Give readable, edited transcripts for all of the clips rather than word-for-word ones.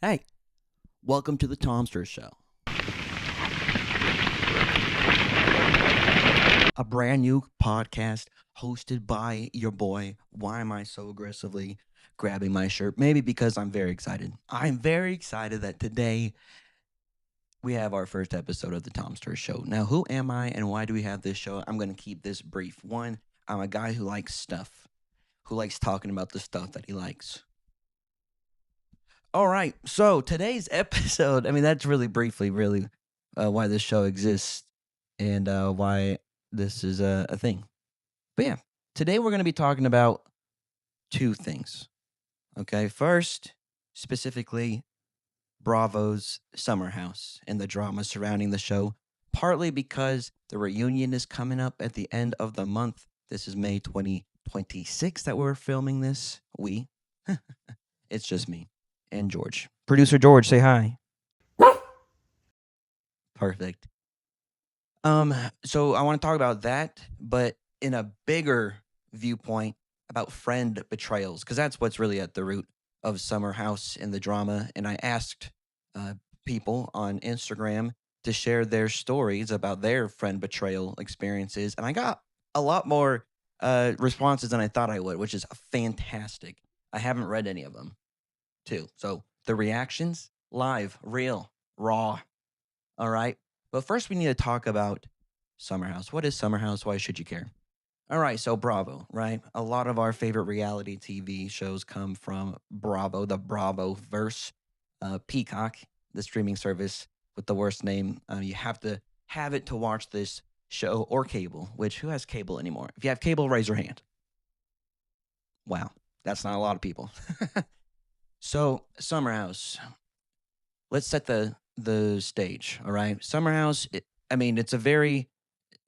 Hey, welcome to the Tomsters Show, a brand new podcast hosted by your boy. Why am I so aggressively grabbing my shirt? Maybe because I'm very excited. I'm very excited that today we have our first episode of the Tomsters Show. Now, who am I and why do we have this show? I'm going to keep this brief. One, I'm a guy who likes stuff, who likes talking about the stuff that he likes. All right. So today's episode, I mean, that's really briefly, really why this show exists and why this is a thing. But yeah, today we're going to be talking about two things. Okay. First, specifically, Bravo's Summer House and the drama surrounding the show, partly because the reunion is coming up at the end of the month. This is May 2026 that we're filming this. It's just me and George. Producer George, say hi. Perfect. So I want to talk about that, but in a bigger viewpoint about friend betrayals, because that's what's really at the root of Summer House and the drama. And I asked uh, people on Instagram to share their stories about their friend betrayal experiences, and I got a lot more responses than I thought I would, which is fantastic. I haven't read any of them, too. So the reactions, live, real, raw. All right. But first, we need to talk about Summer House. What is Summer House? Why should you care? All right. So, Bravo, right? A lot of our favorite reality TV shows come from Bravo, the Bravo verse. Peacock, the streaming service with the worst name. You have to have it to watch this show or cable, which who has cable anymore? If you have cable, raise your hand. Wow. That's not a lot of people. So, Summer House. Let's set the stage. All right, Summer House. I mean, it's a very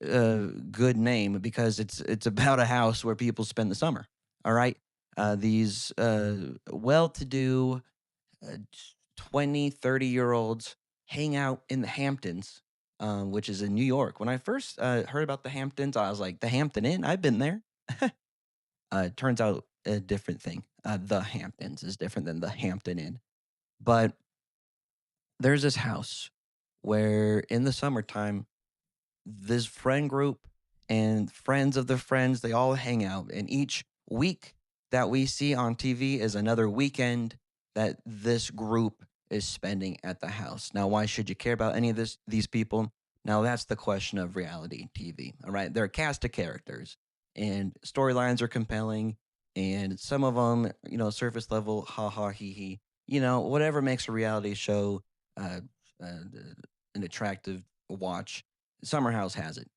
good name because it's about a house where people spend the summer. All right, these well-to-do uh, 20, 30 year olds hang out in the Hamptons, which is in New York. When I first heard about the Hamptons, I was like, the Hampton Inn. I've been there. Turns out a different thing. The Hamptons is different than the Hampton Inn, but there's this house where in the summertime, this friend group and friends of their friends, they all hang out. And each week that we see on TV is another weekend that this group is spending at the house. Now, why should you care about any of these people? Now, that's the question of reality TV. All right. They're a cast of characters and storylines are compelling. And some of them, surface level, ha ha, he he, whatever makes a reality show uh, uh, an attractive watch. Summer House has it.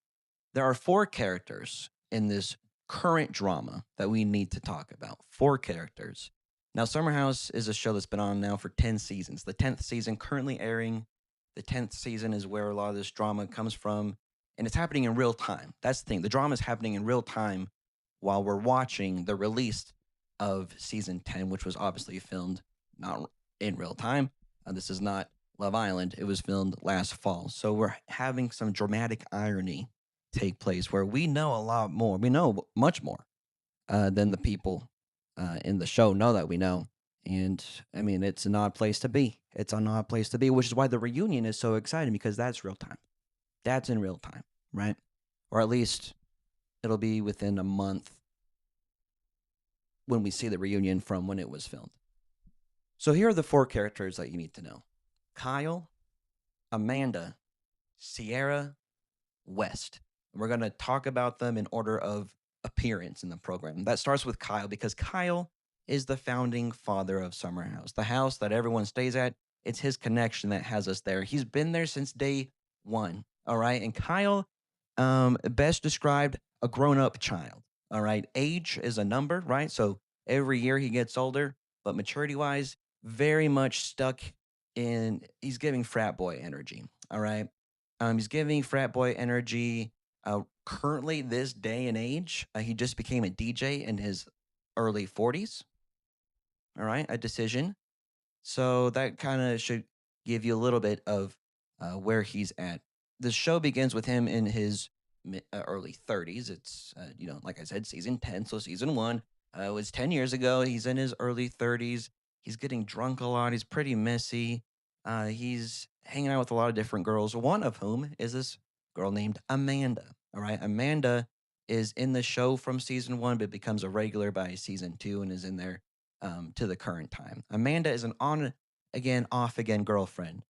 There are four characters in this current drama that we need to talk about. Four characters. Now, Summer House is a show that's been on now for 10 seasons. The 10th season currently airing. The 10th season is where a lot of this drama comes from, and it's happening in real time. That's the thing. The drama is happening in real time while we're watching the release of season 10, which was obviously filmed not in real time. This is not Love Island. It was filmed last fall. So we're having some dramatic irony take place where we know a lot more. We know much more than the people in the show know that we know. And I mean, it's an odd place to be. It's an odd place to be, which is why the reunion is so exciting because that's real time. That's in real time, right? Or at least it'll be within a month when we see the reunion from when it was filmed. So here are the four characters that you need to know: Kyle, Amanda, Sierra, West. We're going to talk about them in order of appearance in the program. That starts with Kyle because Kyle is the founding father of Summer House, the house that everyone stays at. It's his connection that has us there. He's been there since day one. All right. And Kyle, best described, a grown up child. All right. Age is a number, right? So every year he gets older, but maturity wise, very much stuck in, he's giving frat boy energy. All right. He's giving frat boy energy. Currently, this day and age, he just became a DJ in his early 40s. All right, a decision. So that kind of should give you a little bit of where he's at. The show begins with him in his early 30s. It's, like I said, season 10. So season one was 10 years ago. He's in his early 30s. He's getting drunk a lot. He's pretty messy. He's hanging out with a lot of different girls, one of whom is this girl named Amanda. All right. Amanda is in the show from season one, but becomes a regular by season two and is in there to the current time. Amanda is an on again, off again girlfriend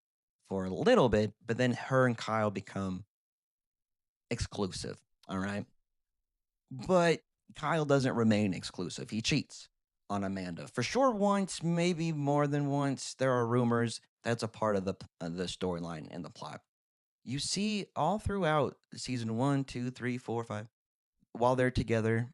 for a little bit, but then her and Kyle become exclusive. All right. But Kyle doesn't remain exclusive. He cheats on Amanda for sure once, maybe more than once. There are rumors that's a part of the storyline and the plot. You see all throughout season one, two, three, four, five, while they're together,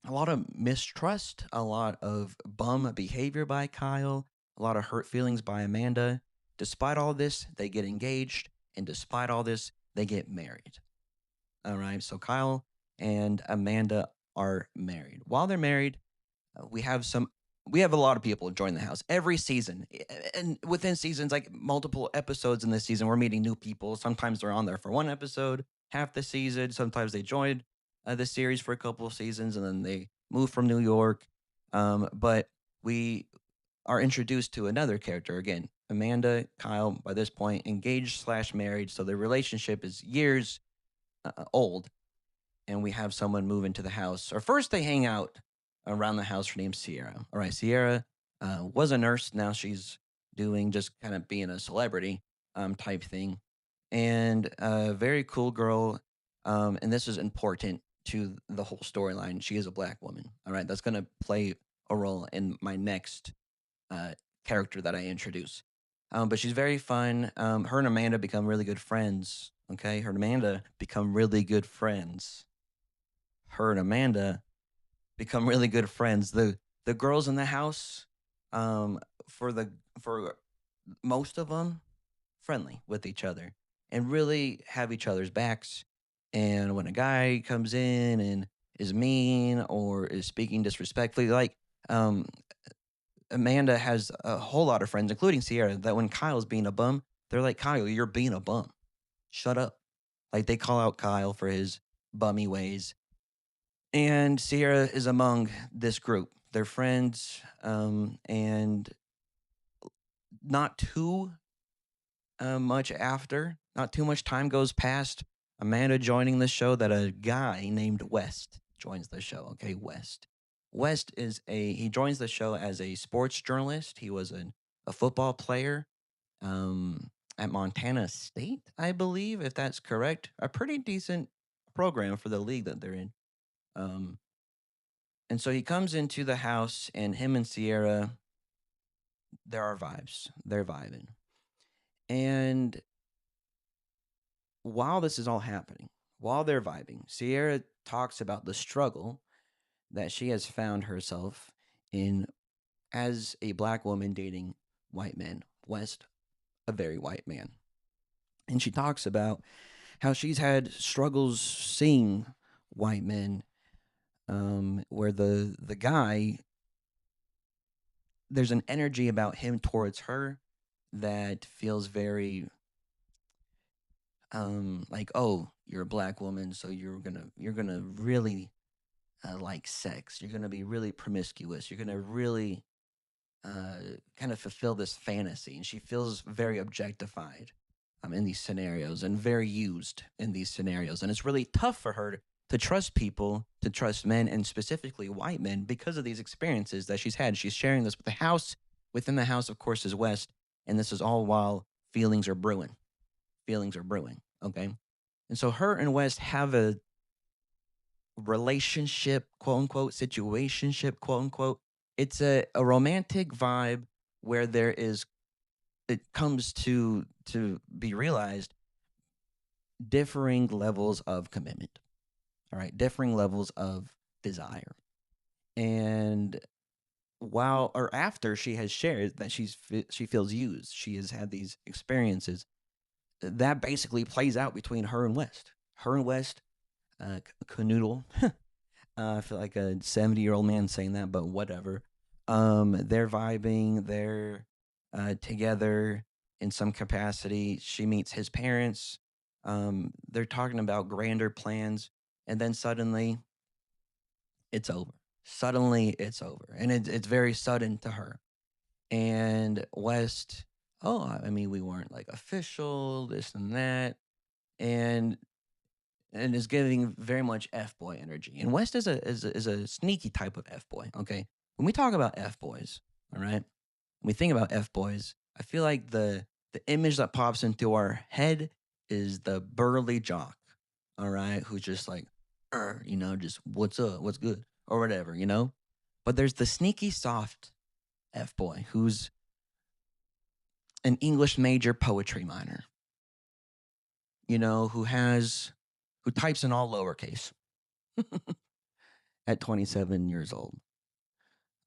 a lot of mistrust, a lot of bum behavior by Kyle, a lot of hurt feelings by Amanda. Despite all this, they get engaged, and despite all this, they get married. All right. So Kyle and Amanda are married. While they're married, we have some we have a lot of people join the house every season. And within seasons, like multiple episodes in this season, we're meeting new people. Sometimes they're on there for one episode, half the season. Sometimes they joined the series for a couple of seasons and then they move from New York. But we are introduced to another character again. Amanda, Kyle, by this point, engaged slash married. So their relationship is years old, and we have someone move into the house. Or first, they hang out around the house. Her name's Sierra. All right, Sierra was a nurse. Now she's doing just kind of being a celebrity type thing, and a very cool girl. And this is important to the whole storyline. She is a black woman. All right, that's going to play a role in my next uh, character that I introduce. But she's very fun. Her and Amanda become really good friends. Okay, her and Amanda become really good friends. Her and Amanda become really good friends. The girls in the house, um, for the for most of them, friendly with each other and really have each other's backs. And when a guy comes in and is mean or is speaking disrespectfully, like um, Amanda has a whole lot of friends, including Sierra, that when Kyle's being a bum, they're like, Kyle, you're being a bum. Shut up. Like they call out Kyle for his bummy ways. And Sierra is among this group. They're friends, and not too much after, not too much time goes past Amanda joining the show that a guy named West joins the show. Okay, West. West he joins the show as a sports journalist. He was a football player at Montana State, I believe, if that's correct. A pretty decent program for the league that they're in. Um, and so he comes into the house, and him and Sierra, there are vibes. They're vibing. And while this is all happening, while they're vibing, Sierra talks about the struggle that she has found herself in as a black woman dating white men. West, a very white man. And she talks about how she's had struggles seeing white men, where the guy, there's an energy about him towards her that feels very like, oh, you're a black woman, so you're gonna really like sex. You're gonna be really promiscuous. You're gonna really kind of fulfill this fantasy, and she feels very objectified in these scenarios and very used in these scenarios. And it's really tough for her to trust people, to trust men, and specifically white men because of these experiences that she's had. She's sharing this with the house. Within the house, of course, is West, and this is all while feelings are brewing. Feelings are brewing. Okay. And so her and West have a relationship, quote unquote, situationship, quote unquote. It's a romantic vibe where it comes to be realized differing levels of commitment. All right, differing levels of desire. And while or after she has shared that she feels used, she has had these experiences. That basically plays out between her and West. Her and West canoodle. I feel like a 70-year-old man saying that, but whatever. They're vibing. They're together in some capacity. She meets his parents. They're talking about grander plans, and then suddenly it's over. Suddenly it's over, and it's very sudden to her. And West, oh, I mean, we weren't like official, this and that. And is giving very much F boy energy. And West is a sneaky type of F boy. Okay, when we talk about F boys, all right, when we think about F boys, I feel like the image that pops into our head is the burly jock, all right, who's just like, just what's up, what's good, or whatever. But there's the sneaky soft F boy who's an English major poetry minor, who types in all lowercase at 27 years old.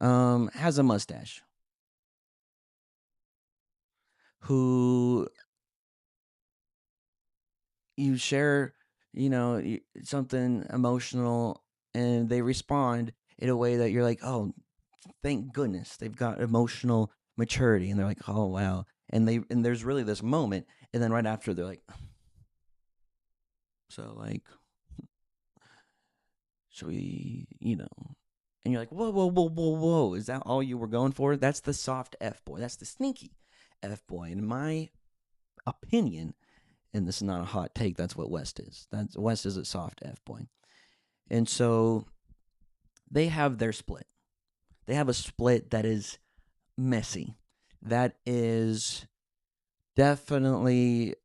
Has a mustache, who you share, something emotional, and they respond in a way that you're like, oh, thank goodness they've got emotional maturity, and they're like, oh wow, and there's really this moment, and then right after they're like, so like, should we, and you're like, whoa, whoa, whoa, whoa, whoa, is that all you were going for? That's the soft F boy. That's the sneaky F boy. In my opinion, and this is not a hot take, that's what West is. West is a soft F boy. And so they have their split. They have a split that is messy. That is definitely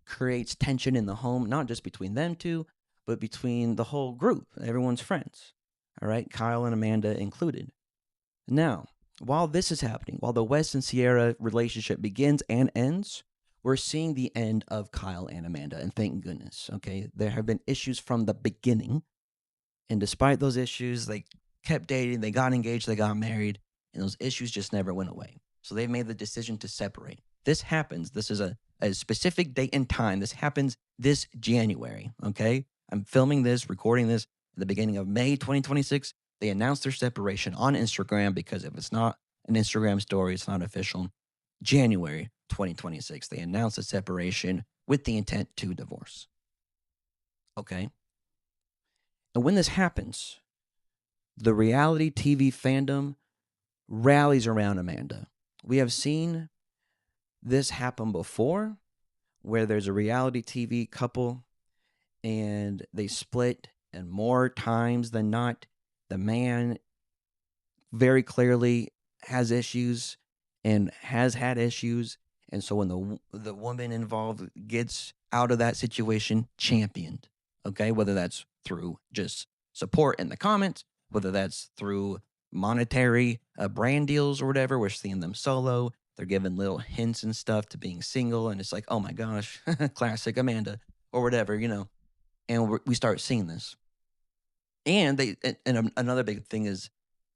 creates tension in the home, not just between them two, but between the whole group. Everyone's friends. All right, Kyle and Amanda included. Now, while this is happening, while the Wes and Sierra relationship begins and ends, we're seeing the end of Kyle and Amanda, and thank goodness. Okay, there have been issues from the beginning, and despite those issues, they kept dating, they got engaged, they got married, and those issues just never went away. So they've made the decision to separate. This happens. This is a specific date and time. This happens this January. Okay, I'm filming this, recording this at the beginning of May 2026. They announced their separation on Instagram because if it's not an Instagram story, it's not official. January 2026, they announced the separation with the intent to divorce. Okay. And when this happens, the reality TV fandom rallies around Amanda. We have seen this happen before where there's a reality TV couple and they split, and more times than not, the man very clearly has issues and has had issues. And so when the woman involved gets out of that situation championed, okay, whether that's through just support in the comments, whether that's through monetary brand deals or whatever, we're seeing them solo. They're giving little hints and stuff to being single, and it's like, oh my gosh, classic Amanda or whatever. And we start seeing this. And another big thing is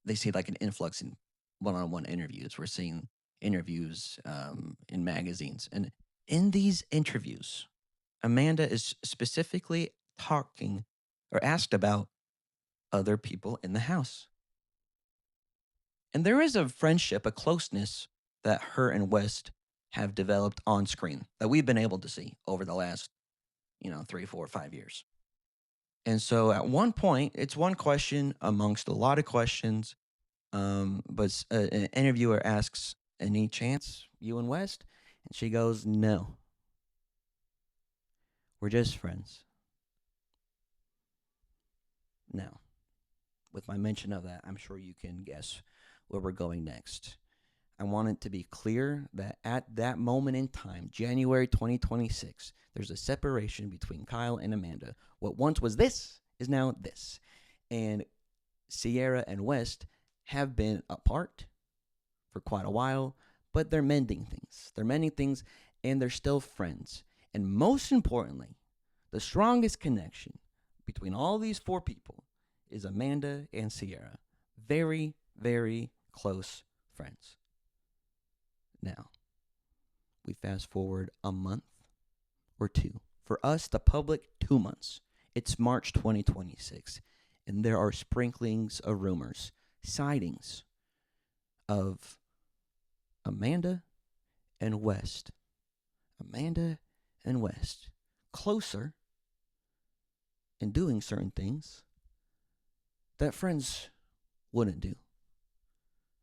they see like an influx in one-on-one interviews. We're seeing interviews in magazines, and in these interviews, Amanda is specifically talking or asked about other people in the house, and there is a friendship, a closeness that her and West have developed on screen that we've been able to see over the last 3, 4, 5 years. And so at one point, it's one question amongst a lot of questions. But an interviewer asks, any chance you and West? And she goes, no. We're just friends. Now, with my mention of that, I'm sure you can guess where we're going next. I want it to be clear that at that moment in time, January 2026, there's a separation between Kyle and Amanda. What once was this is now this. And Sierra and West have been apart for quite a while, but they're mending things. They're mending things, and they're still friends. And most importantly, the strongest connection between all these four people is Amanda and Sierra. Very, very close friends. Now, we fast forward a month or two. For us, the public, 2 months. It's March 2026, and there are sprinklings of rumors, sightings of Amanda and West. Amanda and West. Closer and doing certain things that friends wouldn't do.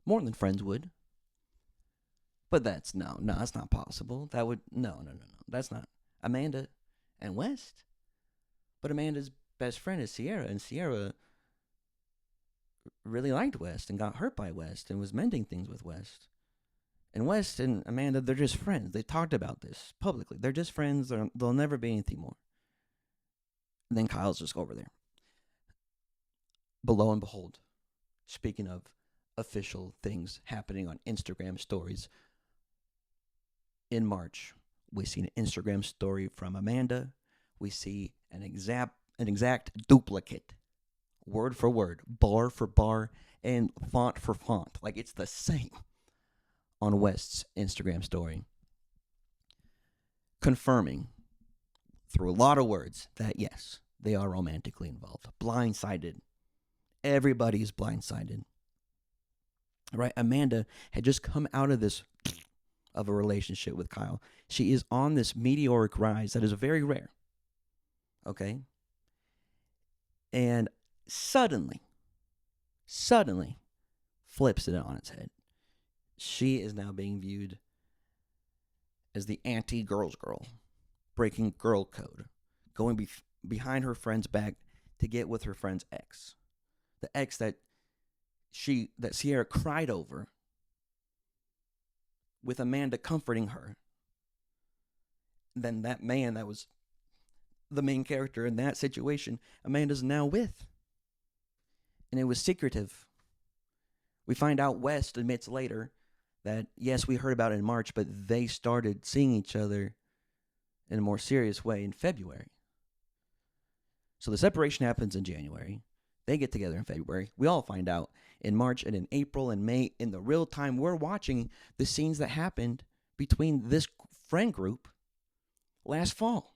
More than friends would. But that's no, that's not possible. That would no. That's not Amanda and West. But Amanda's best friend is Sierra, and Sierra really liked West and got hurt by West and was mending things with West. And West and Amanda, they're just friends. They talked about this publicly. They're just friends. They'll never be anything more. And then Kyle's just over there. But lo and behold, speaking of official things happening on Instagram stories, in March, we see an Instagram story from Amanda. We see an exact duplicate, word for word, bar for bar, and font for font. Like it's the same on West's Instagram story, confirming through a lot of words that yes, they are romantically involved. Blindsided. Everybody's blindsided. Right? Amanda had just come out of this of a relationship with Kyle. She is on this meteoric rise that is very rare. Okay? And suddenly flips it on its head. She is now being viewed as the anti-girls girl, breaking girl code, going behind her friend's back to get with her friend's ex. The ex that Sierra cried over, with Amanda comforting her. Then that man that was the main character in that situation, Amanda's now with. And it was secretive. We find out West admits later that, yes, we heard about it in March, but they started seeing each other in a more serious way in February. So the separation happens in January. They get together in February. We all find out in March and in April and May. In the real time, we're watching the scenes that happened between this friend group last fall.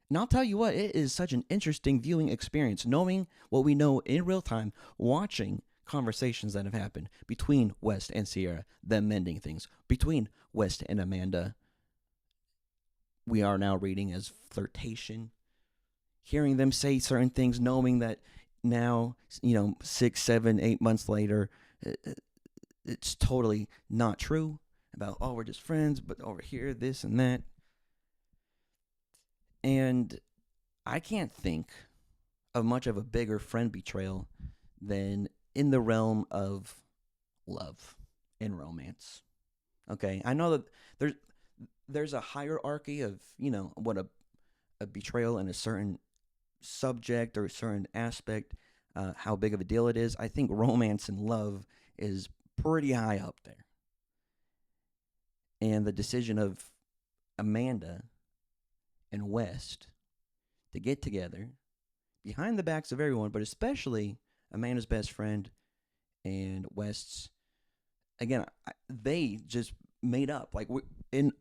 And I'll tell you what, it is such an interesting viewing experience, knowing what we know in real time, watching conversations that have happened between West and Sierra, them mending things, between West and Amanda. We are now reading as flirtation, hearing them say certain things, knowing that now, 6, 7, 8 months later, it's totally not true about, oh, we're just friends, but over here, this and that. And I can't think of much of a bigger friend betrayal than in the realm of love and romance. Okay, I know that there's a hierarchy of, what a betrayal in a certain subject or a certain aspect, how big of a deal it is. I think romance and love is pretty high up there. And the decision of Amanda and West to get together behind the backs of everyone, but especially Amanda's best friend and West's, again, they just made up. Like, when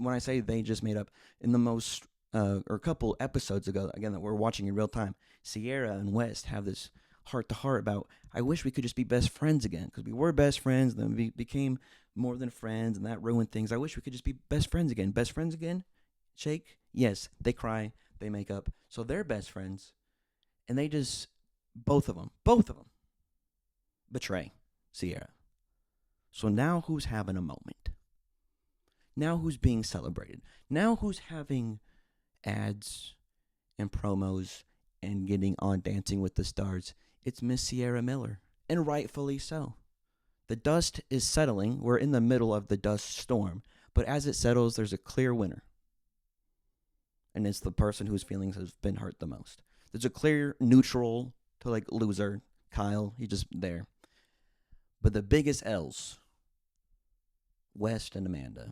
I say they just made up, in the most or a couple episodes ago, again, that we're watching in real time, Sierra and West have this heart-to-heart about, I wish we could just be best friends again, because we were best friends, then we became more than friends, and that ruined things. I wish we could just be best friends again. Best friends again? Shake? Yes. They cry. They make up. So they're best friends, and they just, both of them, betray Sierra. So now who's having a moment? Now who's being celebrated? Now who's having ads and promos and getting on Dancing with the Stars? It's Miss Sierra Miller, and rightfully so. The dust is settling. We're in the middle of the dust storm, but as it settles, there's a clear winner, and it's the person whose feelings have been hurt the most. There's a clear neutral to like loser, Kyle. He's just there. But the biggest L's, West and Amanda.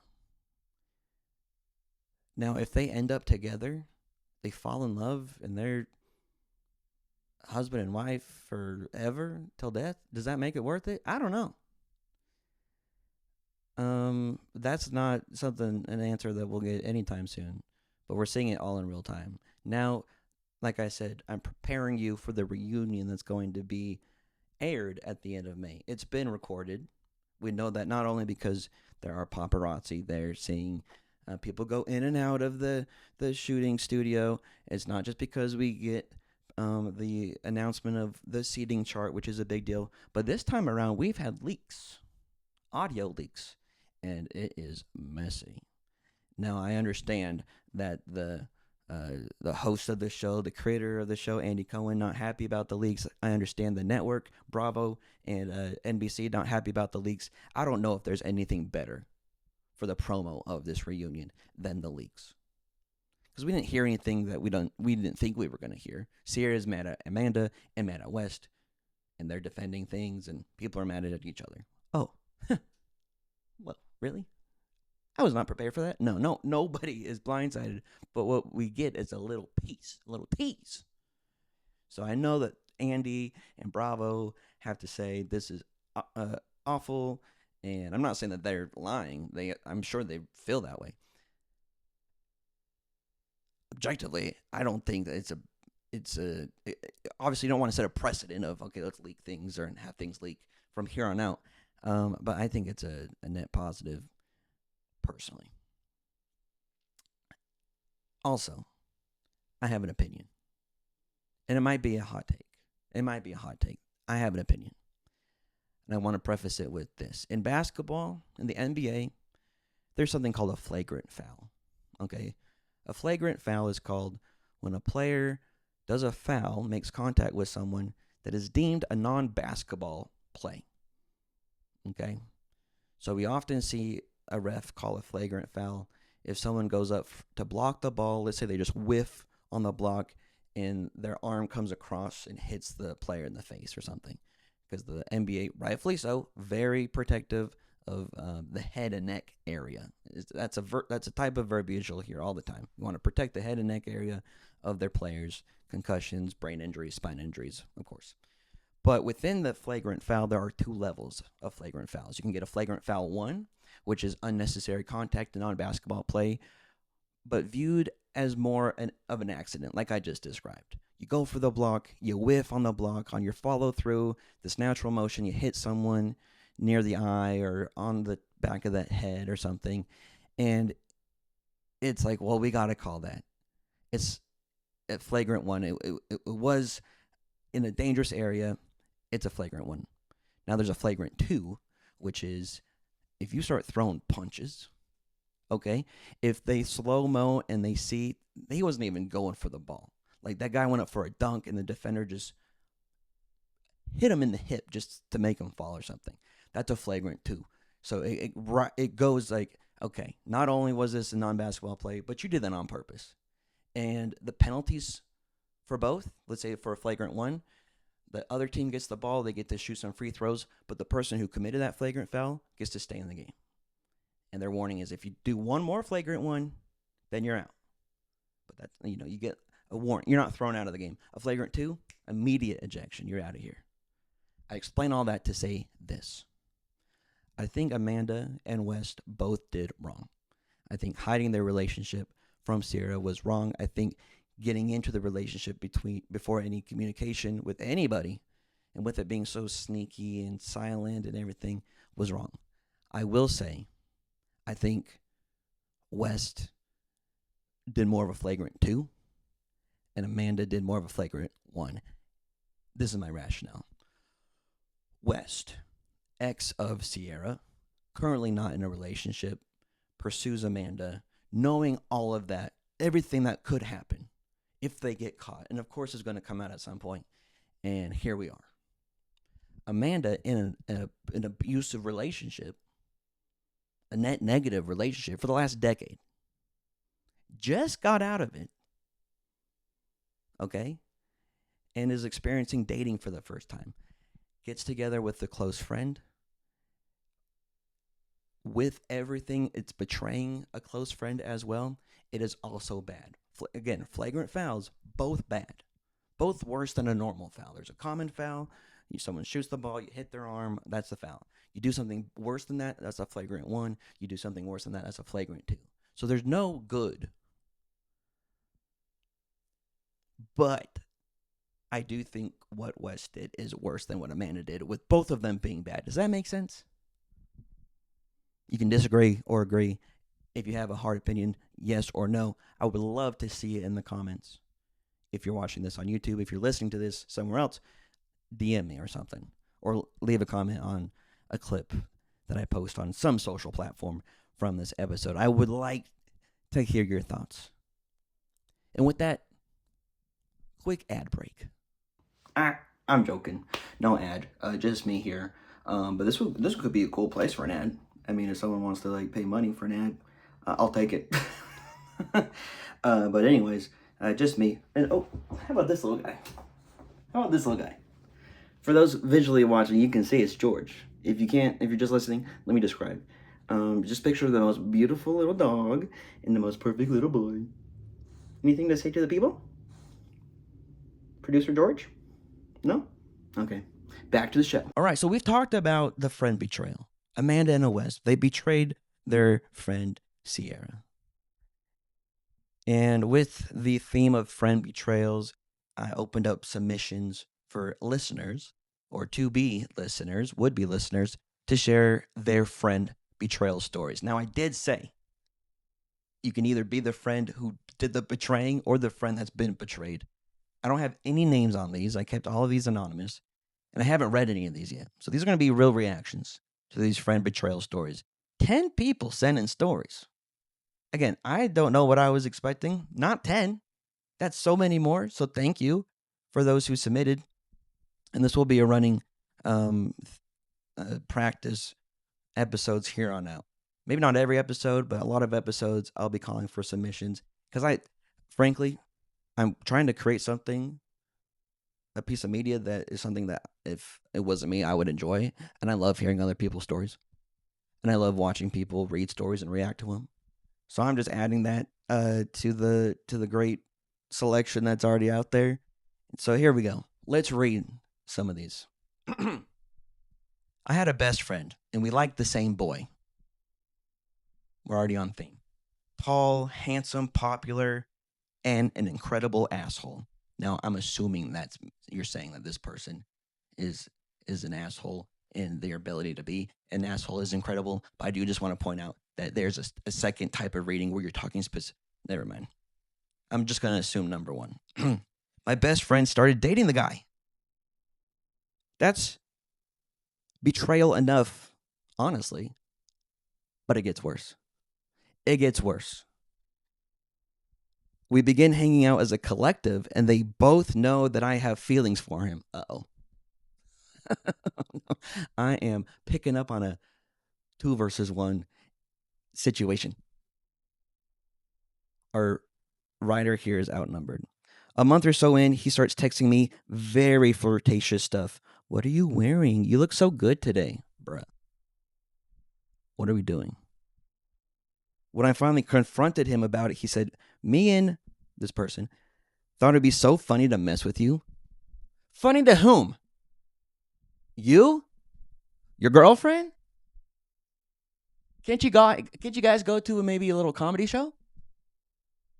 Now, if they end up together, they fall in love, and they're husband and wife forever till death, does that make it worth it? I don't know. That's not an answer that we'll get anytime soon, but we're seeing it all in real time. Now, like I said, I'm preparing you for the reunion that's going to be aired at the end of May. It's been recorded. We know that not only because there are paparazzi there seeing people go in and out of the shooting studio. It's not just because we get the announcement of the seating chart, which is a big deal. But this time around, we've had leaks, audio leaks. and it is messy. Now I understand that the host of the show, the creator of the show, Andy Cohen, not happy about the leaks. I understand the network, Bravo and NBC, not happy about the leaks. I don't know if there's anything better for the promo of this reunion than the leaks, because we didn't hear anything that we didn't think we were going to hear. Sierra's mad at Amanda and mad at West, and they're defending things, and people are mad at each other. Oh, well, really? I was not prepared for that. No, nobody is blindsided. But what we get is a little piece, a little tease. So I know that Andy and Bravo have to say this is awful, and I'm not saying that they're lying. I'm sure they feel that way. Objectively, I don't think that obviously you don't want to set a precedent of, okay, let's leak things or have things leak from here on out. But I think it's a net positive, personally. Also, I have an opinion. And it might be a hot take. I have an opinion. And I want to preface it with this. In basketball, in the NBA, there's something called a flagrant foul. Okay? A flagrant foul is called when a player does a foul, makes contact with someone that is deemed a non-basketball play. Okay? So we often see a ref call a flagrant foul if someone goes up to block the ball. Let's say they just whiff on the block and their arm comes across and hits the player in the face or something. Because the NBA, rightfully so, very protective of the head and neck area. That's a type of verbiage you'll hear all the time. You want to protect the head and neck area of their players, concussions, brain injuries, spine injuries, of course. But within the flagrant foul, there are two levels of flagrant fouls. You can get a flagrant foul 1, which is unnecessary contact and non-basketball play, but viewed as more of an accident, like I just described. You go for the block, you whiff on the block, on your follow-through, this natural motion, you hit someone near the eye or on the back of the head or something, and it's like, well, we got to call that. It's a flagrant 1. It was in a dangerous area. It's a flagrant 1. Now there's a flagrant 2, which is if you start throwing punches, okay? If they slow-mo and they see, he wasn't even going for the ball. Like, that guy went up for a dunk and the defender just hit him in the hip just to make him fall or something. That's a flagrant 2. So it goes like, okay, not only was this a non-basketball play, but you did that on purpose. And the penalties for both, let's say for a flagrant 1, the other team gets the ball, they get to shoot some free throws, but the person who committed that flagrant foul gets to stay in the game. And their warning is if you do one more flagrant 1, then you're out. But that's, you get a warning. You're not thrown out of the game. A flagrant 2, immediate ejection. You're out of here. I explain all that to say this. I think Amanda and West both did wrong. I think hiding their relationship from Sierra was wrong. I think getting into the relationship before any communication with anybody, and with it being so sneaky and silent and everything, was wrong. I will say, I think West did more of a flagrant 2, and Amanda did more of a flagrant 1. This is my rationale. West, ex of Sierra, currently not in a relationship, pursues Amanda, knowing all of that, everything that could happen if they get caught. And of course, it's going to come out at some point. And here we are. Amanda, in an abusive relationship, a net negative relationship for the last decade, just got out of it, okay, and is experiencing dating for the first time. Gets together with a close friend. With everything, it's betraying a close friend as well. It is also bad. Again, flagrant fouls, both bad. Both worse than a normal foul. There's a common foul. Someone shoots the ball, you hit their arm, that's the foul. You do something worse than that, that's a flagrant 1. You do something worse than that, that's a flagrant 2. So there's no good. But I do think what West did is worse than what Amanda did, with both of them being bad. Does that make sense? You can disagree or agree. If you have a hard opinion, yes or no, I would love to see it in the comments. If you're watching this on YouTube, if you're listening to this somewhere else, DM me or something. Or leave a comment on a clip that I post on some social platform from this episode. I would like to hear your thoughts. And with that, quick ad break. I'm joking. No ad. Just me here. But this could be a cool place for an ad. I mean, if someone wants to like pay money for an ad, I'll take it. But anyways, just me. And oh, how about this little guy? How about this little guy? For those visually watching, you can see it's George. If you can't, if you're just listening, let me describe. Just picture the most beautiful little dog and the most perfect little boy. Anything to say to the people? Producer George? No? Okay. Back to the show. All right, so we've talked about the friend betrayal. Amanda and Wes, they betrayed their friend Sierra. And with the theme of friend betrayals, I opened up submissions for listeners or to be listeners, would be listeners, to share their friend betrayal stories. Now, I did say you can either be the friend who did the betraying or the friend that's been betrayed. I don't have any names on these. I kept all of these anonymous, and I haven't read any of these yet. So these are going to be real reactions to these friend betrayal stories. 10 people sent in stories. Again, I don't know what I was expecting. Not 10. That's so many more. So thank you for those who submitted. And this will be a running practice episodes here on out. Maybe not every episode, but a lot of episodes I'll be calling for submissions. Because frankly, I'm trying to create something, a piece of media that is something that if it wasn't me, I would enjoy. And I love hearing other people's stories. And I love watching people read stories and react to them. So I'm just adding that to the great selection that's already out there. So here we go. Let's read some of these. I had a best friend, and we liked the same boy. We're already on theme. Tall, handsome, popular, and an incredible asshole. Now, I'm assuming you're saying that this person is an asshole in their ability to be an asshole is incredible. But I do just want to point out that there's a second type of reading where you're talking specific. Never mind. I'm just going to assume number one. My best friend started dating the guy. That's betrayal enough, honestly. But it gets worse. It gets worse. We begin hanging out as a collective, and they both know that I have feelings for him. Uh-oh. I am picking up on a 2 versus 1 situation. Our writer here is outnumbered. A month or so in, he starts texting me very flirtatious stuff. What are you wearing? You look so good today, bruh. What are we doing? When I finally confronted him about it, he said, me and this person thought it'd be so funny to mess with you. Funny to whom? You? Your girlfriend? Can't you guys go to maybe a little comedy show?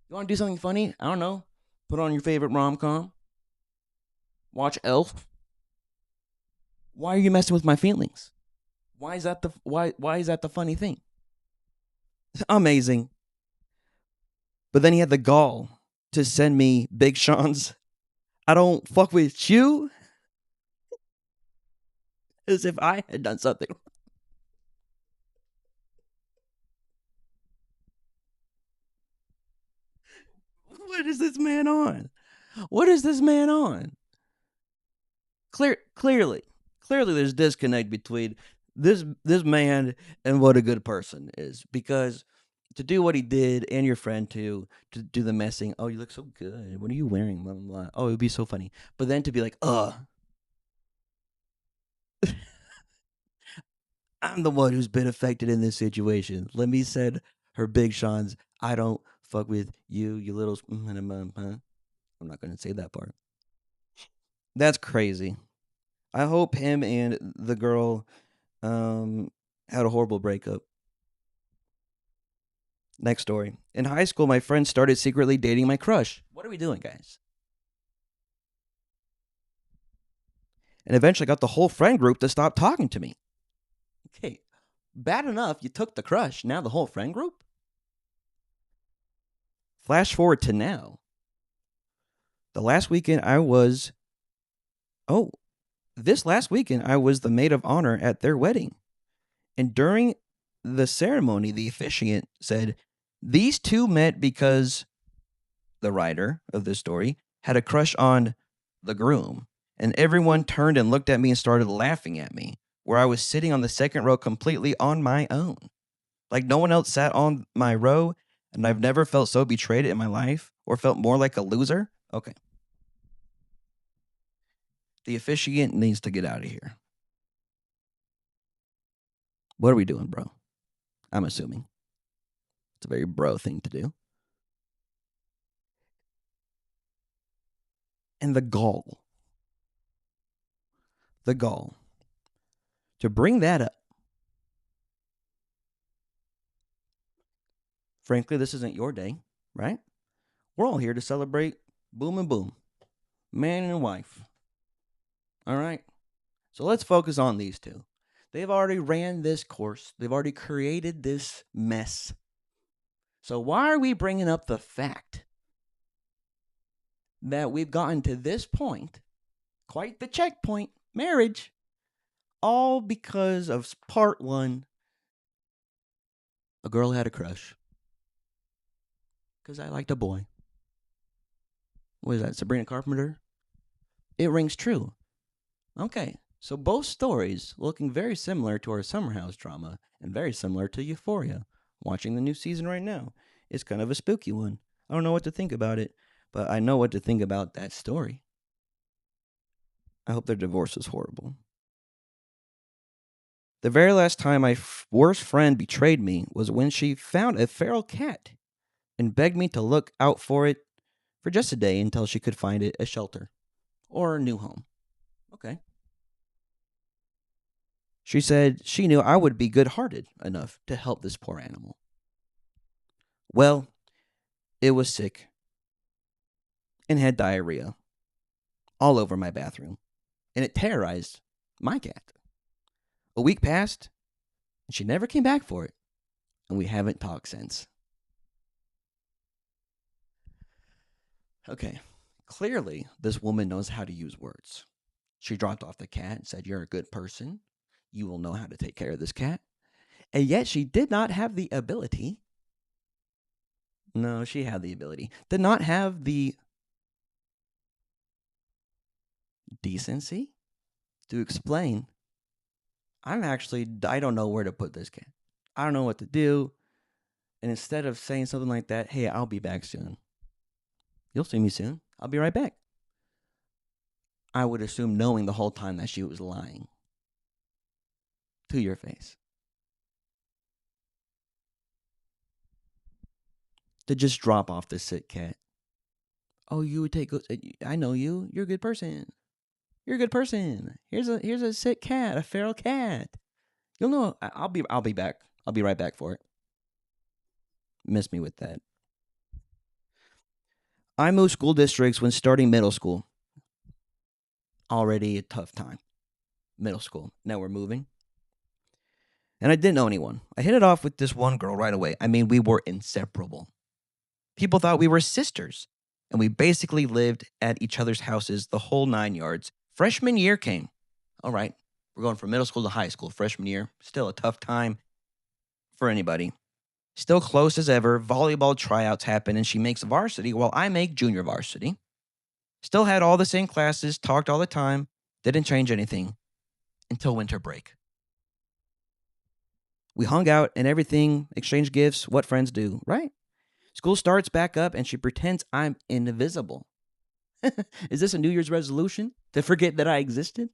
You want to do something funny? I don't know. Put on your favorite rom-com. Watch Elf. Why are you messing with my feelings? Why is that the funny thing? Amazing. But then he had the gall to send me Big Sean's I don't fuck with you. As if I had done something. What is this man on? What is this man on? Clearly, there's disconnect between this man and what a good person is. Because to do what he did and your friend to do the messing, oh, you look so good. What are you wearing? Blah, blah, blah. Oh, it would be so funny. But then to be like, I'm the one who's been affected in this situation. Let me send her Big Sean's I don't fuck with you, you little. I'm not going to say that part. That's crazy. I hope him and the girl had a horrible breakup. Next story. In high school, my friend started secretly dating my crush. What are we doing, guys? And eventually got the whole friend group to stop talking to me. Okay, bad enough you took the crush, now the whole friend group? Flash forward to now. This last weekend I was the maid of honor at their wedding. And during the ceremony, the officiant said, "These two met because the writer of this story had a crush on the groom." And everyone turned and looked at me and started laughing at me, where I was sitting on the second row completely on my own. Like no one else sat on my row, and I've never felt so betrayed in my life or felt more like a loser. Okay. The officiant needs to get out of here. What are we doing, bro? I'm assuming. It's a very bro thing to do. And the gall to bring that up. Frankly, this isn't your day, right? We're all here to celebrate boom and boom, man and wife. All right? So let's focus on these two. They've already ran this course, they've already created this mess. So why are we bringing up the fact that we've gotten to this point, quite the checkpoint, marriage, all because of part one? A girl had a crush because I liked a boy. What is that, Sabrina Carpenter? It rings true. Okay, so both stories looking very similar to our summer house drama and very similar to Euphoria. Watching the new season right now. It's kind of a spooky one. I don't know what to think about it, but I know what to think about that story. I hope their divorce is horrible. The very last time my worst friend betrayed me was when she found a feral cat and begged me to look out for it for just a day until she could find it a shelter or a new home. Okay. She said she knew I would be good hearted enough to help this poor animal. Well, it was sick and had diarrhea all over my bathroom, and it terrorized my cat. A week passed, and she never came back for it, and we haven't talked since. Okay, clearly, this woman knows how to use words. She dropped off the cat and said, "You're a good person. You will know how to take care of this cat." And yet, she did not have the ability. No, she had the ability. Did not have the decency to explain, I don't know where to put this cat. I don't know what to do. And instead of saying something like that, "Hey, I'll be back soon. You'll see me soon. I'll be right back," I would assume knowing the whole time that she was lying to your face. To just drop off the sick cat. "Oh, you would take. I know you. You're a good person. You're a good person. Here's a sick cat, a feral cat. You'll know. I'll be back. I'll be right back for it." Miss me with that. I moved school districts when starting middle school. Already a tough time. Middle school. Now we're moving. And I didn't know anyone. I hit it off with this one girl right away. I mean, we were inseparable. People thought we were sisters. And we basically lived at each other's houses the whole 9 yards. Freshman year came. All right. We're going from middle school to high school. Freshman year. Still a tough time for anybody. Still close as ever. Volleyball tryouts happen and she makes varsity while I make junior varsity. Still had all the same classes, talked all the time, didn't change anything until winter break. We hung out and everything, exchanged gifts, what friends do, right? School starts back up and she pretends I'm invisible. Is this a New Year's resolution? To forget that I existed?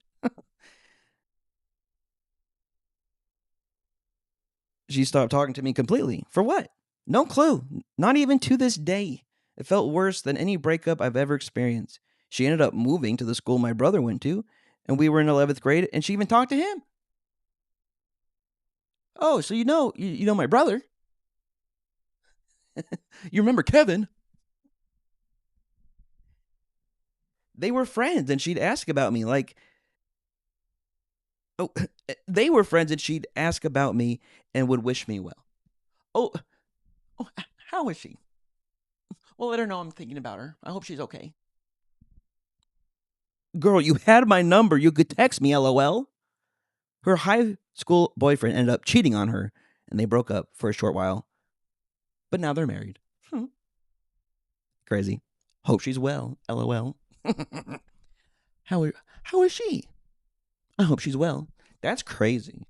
She stopped talking to me completely. For what? No clue. Not even to this day. It felt worse than any breakup I've ever experienced. She ended up moving to the school my brother went to, and we were in 11th grade, and she even talked to him. "Oh, so you know my brother. You remember Kevin?" They were friends, and she'd ask about me like, oh, they were friends, and she'd ask about me and would wish me well. Oh, oh, how is she? Well, let her know I'm thinking about her. I hope she's okay. Girl, you had my number. You could text me, LOL. Her high school boyfriend ended up cheating on her, and they broke up for a short while, but now they're married. Crazy. Hope she's well. LOL. how how is she? I hope she's well. That's crazy.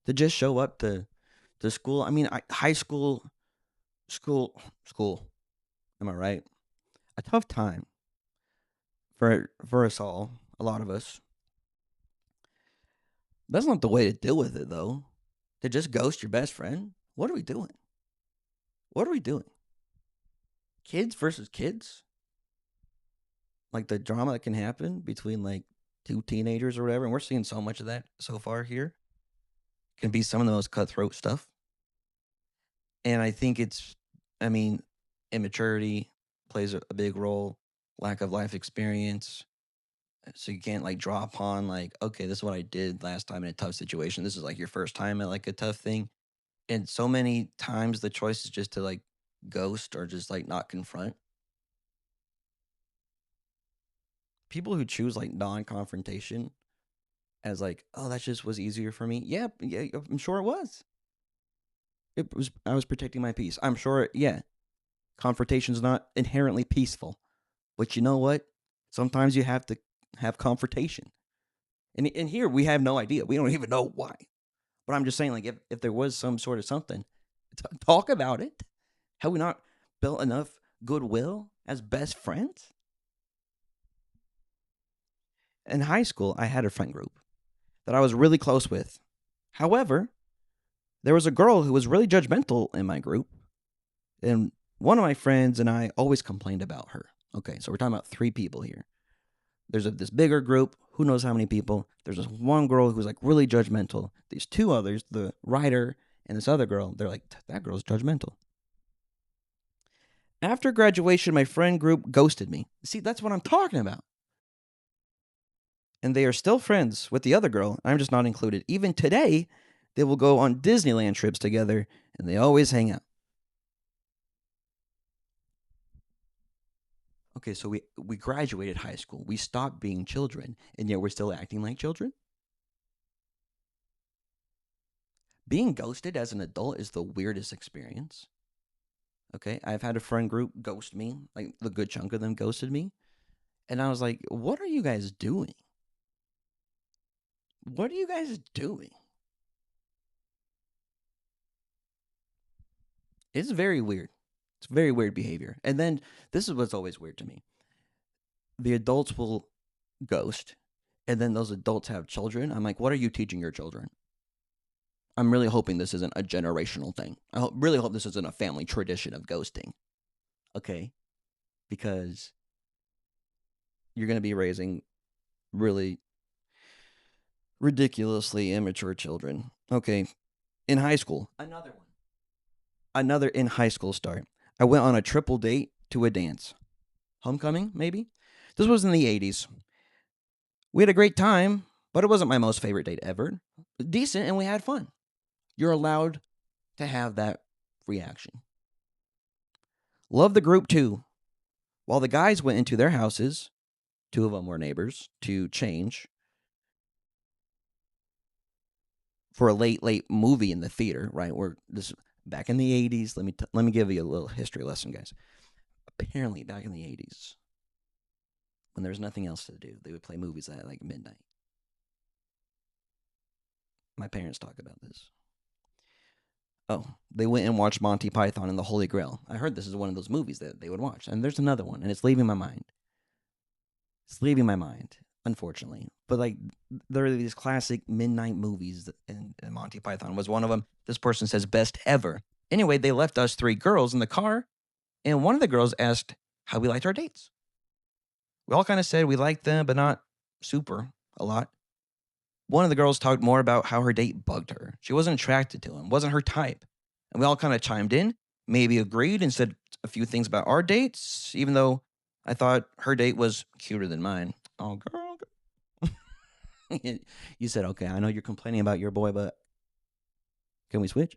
To just show up to school. I mean, high school. Am I right? A tough time for us all. A lot of us. That's not the way to deal with it, though. To just ghost your best friend. What are we doing? What are we doing? Kids versus kids? Like the drama that can happen between like two teenagers or whatever. And we're seeing so much of that so far here. Can be some of the most cutthroat stuff. And I think I mean, immaturity plays a big role, lack of life experience. So you can't like draw upon like, okay, this is what I did last time in a tough situation. This is like your first time at like a tough thing. And so many times the choice is just to like ghost or just like not confront. People who choose like non-confrontation as like, oh, that just was easier for me. Yeah, I'm sure it was. I was protecting my peace. I'm sure, yeah. Confrontation is not inherently peaceful. But you know what? Sometimes you have to have confrontation. And here we have no idea. We don't even know why. But I'm just saying, like, if there was some sort of something, talk about it. Have we not built enough goodwill as best friends? In high school, I had a friend group that I was really close with. However, there was a girl who was really judgmental in my group. And one of my friends and I always complained about her. Okay, so we're talking about 3 people here. There's this bigger group, who knows how many people. There's this one girl who's like really judgmental. These 2 others, the writer and this other girl, they're like, that girl's judgmental. After graduation, my friend group ghosted me. See, that's what I'm talking about. And they are still friends with the other girl. I'm just not included. Even today, they will go on Disneyland trips together and they always hang out. Okay, so we graduated high school. We stopped being children, and yet we're still acting like children? Being ghosted as an adult is the weirdest experience. Okay, I've had a friend group ghost me, like the good chunk of them ghosted me. And I was like, what are you guys doing? What are you guys doing? It's very weird. It's very weird behavior. And then this is what's always weird to me. The adults will ghost, and then those adults have children. I'm like, what are you teaching your children? I'm really hoping this isn't a generational thing. Really hope this isn't a family tradition of ghosting. Okay? Because you're going to be raising really ridiculously immature children. Okay. In high school, another one. Another in high school start. I went on a triple date to a dance. Homecoming, maybe? This was in the 80s. We had a great time, but it wasn't my most favorite date ever. Decent, and we had fun. You're allowed to have that reaction. Love the group too. While the guys went into their houses, 2 of them were neighbors, to change for a late movie in the theater, right? We're this back in the 80s. Let me give you a little history lesson, guys. Apparently, back in the 80s, when there was nothing else to do, they would play movies at like midnight. My parents talk about this. Oh, they went and watched Monty Python and the Holy Grail. I heard this is one of those movies that they would watch. And there's another one, and it's leaving my mind. It's leaving my mind, unfortunately. But like, there are these classic midnight movies, and Monty Python was one of them. This person says best ever. Anyway, they left us 3 girls in the car, and one of the girls asked how we liked our dates. We all kind of said we liked them, but not super a lot. One of the girls talked more about how her date bugged her. She wasn't attracted to him, wasn't her type. And we all kind of chimed in, maybe agreed, and said a few things about our dates, even though I thought her date was cuter than mine. Oh, girl. You said, okay, I know you're complaining about your boy, but can we switch?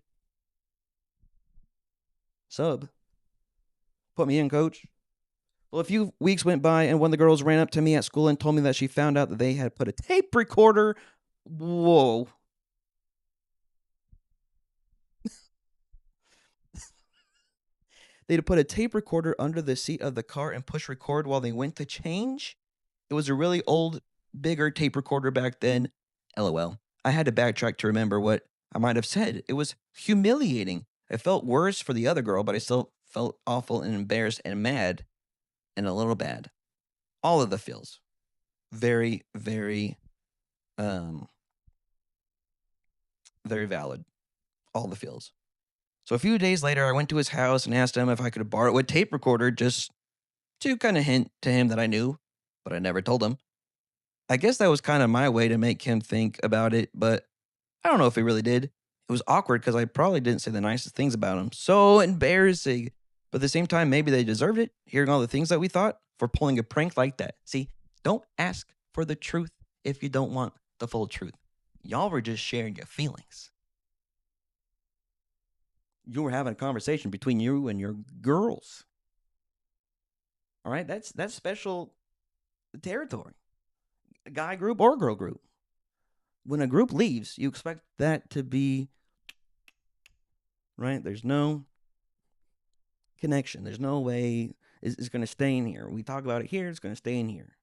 Sub. Put me in, coach. Well, a few weeks went by, and one of the girls ran up to me at school and told me that she found out that they had put a tape recorder Whoa. They'd put a tape recorder under the seat of the car and push record while they went to change. It was a really old, bigger tape recorder back then. LOL. I had to backtrack to remember what I might have said. It was humiliating. I felt worse for the other girl, but I still felt awful and embarrassed and mad and a little bad. All of the feels. Very, very, um, very valid. All the feels. So a few days later, I went to his house and asked him if I could borrow a tape recorder just to kind of hint to him that I knew, but I never told him. I guess that was kind of my way to make him think about it, but I don't know if he really did. It was awkward because I probably didn't say the nicest things about him. So embarrassing. But at the same time, maybe they deserved it, hearing all the things that we thought for pulling a prank like that. See, don't ask for the truth if you don't want the full truth. Y'all were just sharing your feelings. You were having a conversation between you and your girls. All right, that's special territory. A guy group or girl group. When a group leaves, you expect that to be right. There's no connection. There's no way it's going to stay in here. We talk about it here. It's going to stay in here.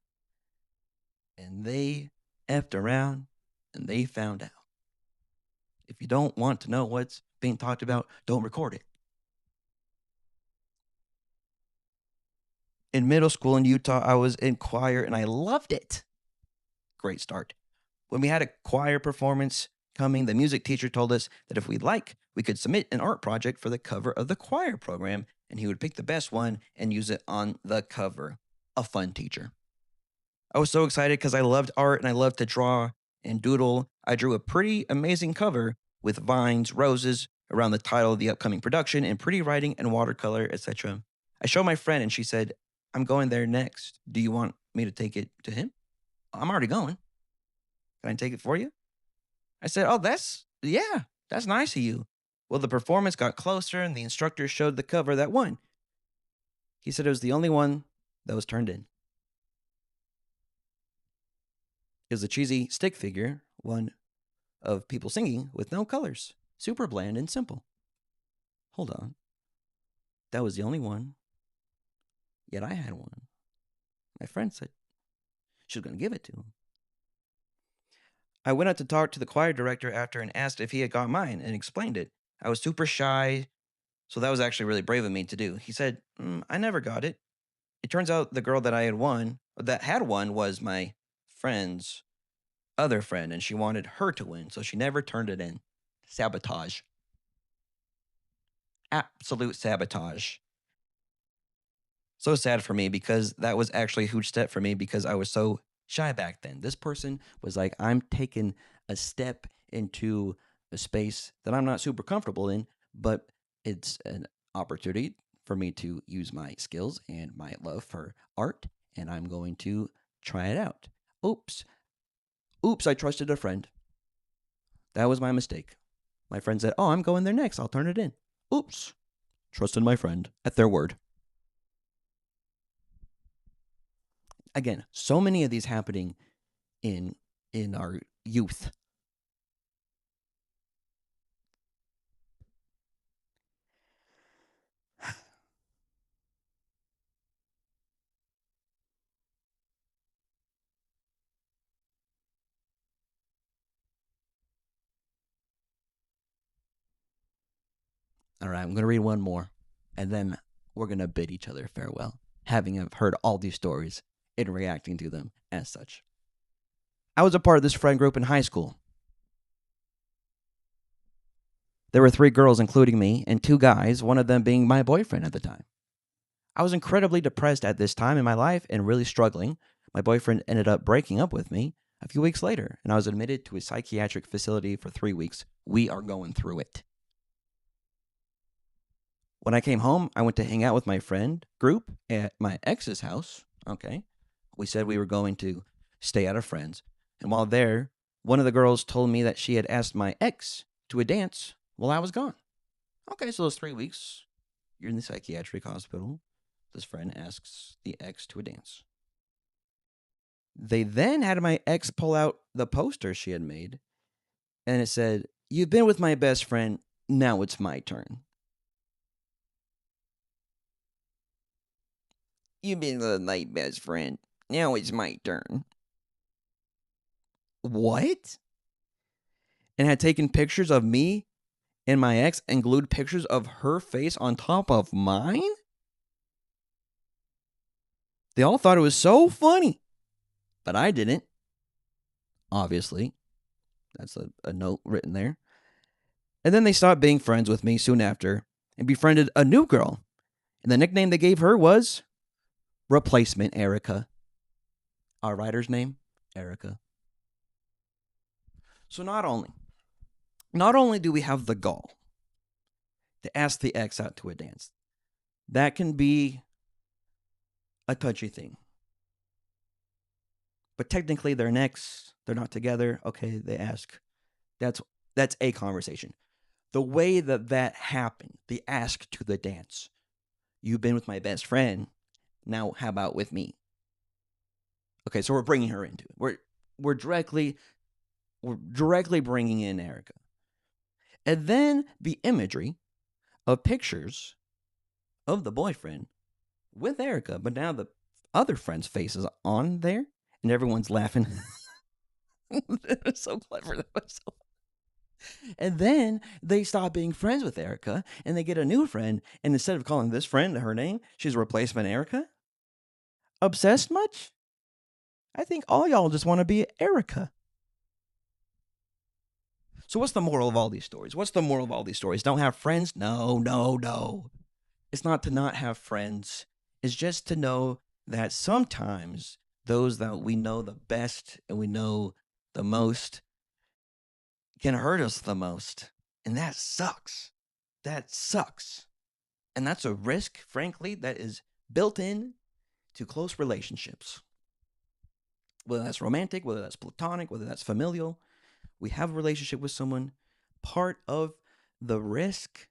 And they effed around and they found out. If you don't want to know what's being talked about, don't record it. In middle school in Utah, I was in choir and I loved it. Great start. When we had a choir performance coming, the music teacher told us that if we'd like, we could submit an art project for the cover of the choir program, and he would pick the best one and use it on the cover. A fun teacher. I was so excited because I loved art and I loved to draw and doodle. I drew a pretty amazing cover with vines, roses around the title of the upcoming production, and pretty writing and watercolor, etc. I showed my friend and she said, I'm going there next. Do you want me to take it to him? I'm already going. Can I take it for you? I said, oh, that's nice of you. Well, the performance got closer and the instructor showed the cover that won. He said it was the only one that was turned in. It was a cheesy stick figure, one of people singing with no colors, super bland and simple. Hold on. That was the only one. Yet I had one. My friend said she was going to give it to him. I went out to talk to the choir director after and asked if he had got mine and explained it. I was super shy, so that was actually really brave of me to do. He said, I never got it. It turns out the girl that had won, was my friend's other friend, and she wanted her to win, so she never turned it in. Sabotage. Absolute sabotage. So sad for me because that was actually a huge step for me because I was so shy back then. This person was like, I'm taking a step into a space that I'm not super comfortable in, but it's an opportunity for me to use my skills and my love for art, and I'm going to try it out. Oops. I trusted a friend. That was my mistake. My friend said, oh, I'm going there next. I'll turn it in. Oops. Trusted my friend at their word. Again, so many of these happening in our youth. All right, I'm going to read one more, and then we're going to bid each other farewell, having heard all these stories and reacting to them as such. I was a part of this friend group in high school. There were 3 girls, including me, and 2 guys, one of them being my boyfriend at the time. I was incredibly depressed at this time in my life and really struggling. My boyfriend ended up breaking up with me a few weeks later, and I was admitted to a psychiatric facility for 3 weeks. We are going through it. When I came home, I went to hang out with my friend group at my ex's house. Okay. We said we were going to stay at a friend's. And while there, one of the girls told me that she had asked my ex to a dance while I was gone. Okay, so those 3 weeks, you're in the psychiatric hospital. This friend asks the ex to a dance. They then had my ex pull out the poster she had made, and it said, "You've been with my best friend. Now it's my turn." You've been with my best friend. Now it's my turn. What? And had taken pictures of me and my ex and glued pictures of her face on top of mine? They all thought it was so funny, but I didn't. Obviously. That's a note written there. And then they stopped being friends with me soon after and befriended a new girl. And the nickname they gave her was Replacement Erica. Our writer's name, Erica. So not only do we have the gall to ask the ex out to a dance, that can be a touchy thing. But technically they're an ex, they're not together. Okay, they ask. That's a conversation. The way that happened, the ask to the dance. You've been with my best friend. Now how about with me? Okay, so we're bringing her into it. We're directly bringing in Erica. And then the imagery of pictures of the boyfriend with Erica, but now the other friend's face is on there and everyone's laughing. That was so clever. That was so. And then they stop being friends with Erica and they get a new friend. And instead of calling this friend her name, she's a replacement Erica. Obsessed much? I think all y'all just want to be Erica. So what's the moral of all these stories? What's the moral of all these stories? Don't have friends? No, no, no. It's not to not have friends. It's just to know that sometimes those that we know the best and we know the most can hurt us the most. And that sucks. That sucks. And that's a risk, frankly, that is built in to close relationships. Whether that's romantic, whether that's platonic, whether that's familial, we have a relationship with someone. Part of the risk,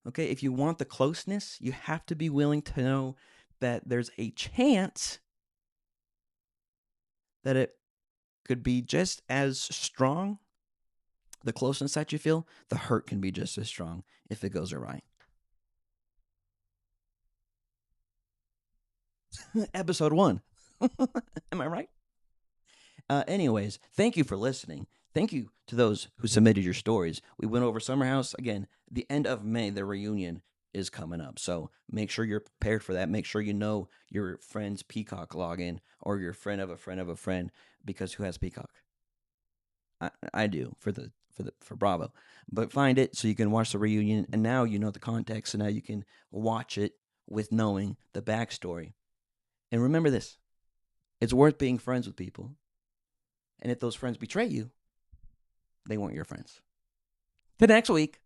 okay, if you want the closeness, you have to be willing to know that there's a chance that it could be just as strong. The closeness that you feel, the hurt can be just as strong if it goes awry. Episode 1. Am I right? Anyways, thank you for listening. Thank you to those who submitted your stories. We went over Summer House. Again, the end of May, the reunion is coming up. So make sure you're prepared for that. Make sure you know your friend's Peacock login or your friend of a friend of a friend, because who has Peacock? I do for Bravo. But find it so you can watch the reunion, and now you know the context, so now you can watch it with knowing the backstory. And remember this: it's worth being friends with people. And if those friends betray you, they weren't your friends. Till next week.